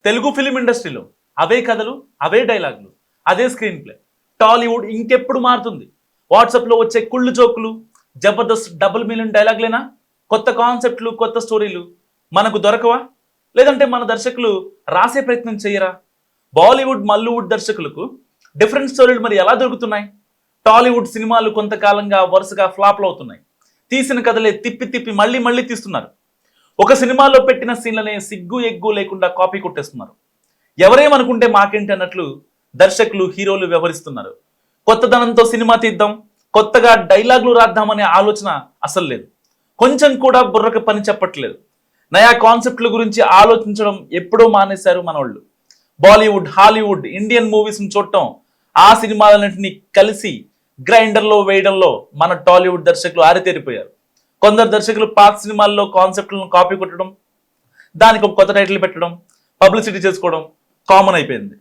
Telugu film ఇండస్ట్రీలో అవే కథలు, అవే డైలాగులు, అదే స్క్రీన్ ప్లే. టాలీవుడ్ ఇంకెప్పుడు మారుతుంది? వాట్సాప్లో వచ్చే కుళ్ళు జోకులు, జబర్దస్త్ డబుల్ మిలియన్ డైలాగులేనా? కొత్త కాన్సెప్ట్లు, కొత్త స్టోరీలు మనకు దొరకవా? లేదంటే మన దర్శకులు రాసే ప్రయత్నం చేయరా? బాలీవుడ్, మల్లీవుడ్ దర్శకులకు డిఫరెంట్ స్టోరీలు మరి ఎలా దొరుకుతున్నాయి? టాలీవుడ్ సినిమాలు కొంతకాలంగా వరుసగా ఫ్లాప్లు అవుతున్నాయి. తీసిన కథలే తిప్పి తిప్పి మళ్ళీ మళ్ళీ తీస్తున్నారు. ఒక సినిమాలో పెట్టిన సీన్లనే సిగ్గు ఎగ్గు లేకుండా కాపీ కొట్టేస్తున్నారు. ఎవరేమనుకుంటే మాకేంటి అన్నట్లు దర్శకులు, హీరోలు వ్యవహరిస్తున్నారు. కొత్తదనంతో సినిమా తీద్దాం, కొత్తగా డైలాగులు రాద్దామనే ఆలోచన అసలు లేదు. కొంచెం కూడా బుర్రకు పని చెప్పట్లేదు. నయా కాన్సెప్ట్ల గురించి ఆలోచించడం ఎప్పుడో మానేశారు మనోళ్ళు. బాలీవుడ్, హాలీవుడ్, ఇండియన్ మూవీస్ని చూడటం, ఆ సినిమాలన్నింటినీ కలిసి గ్రైండర్లో వేయడంలో మన టాలీవుడ్ దర్శకులు ఆరితేరిపోయారు. కొందరు దర్శకులు పాత సినిమాల్లో కాన్సెప్ట్లను కాపీ కొట్టడం, దానికి ఒక కొత్త టైటిల్ పెట్టడం, పబ్లిసిటీ చేసుకోవడం కామన్ అయిపోయింది.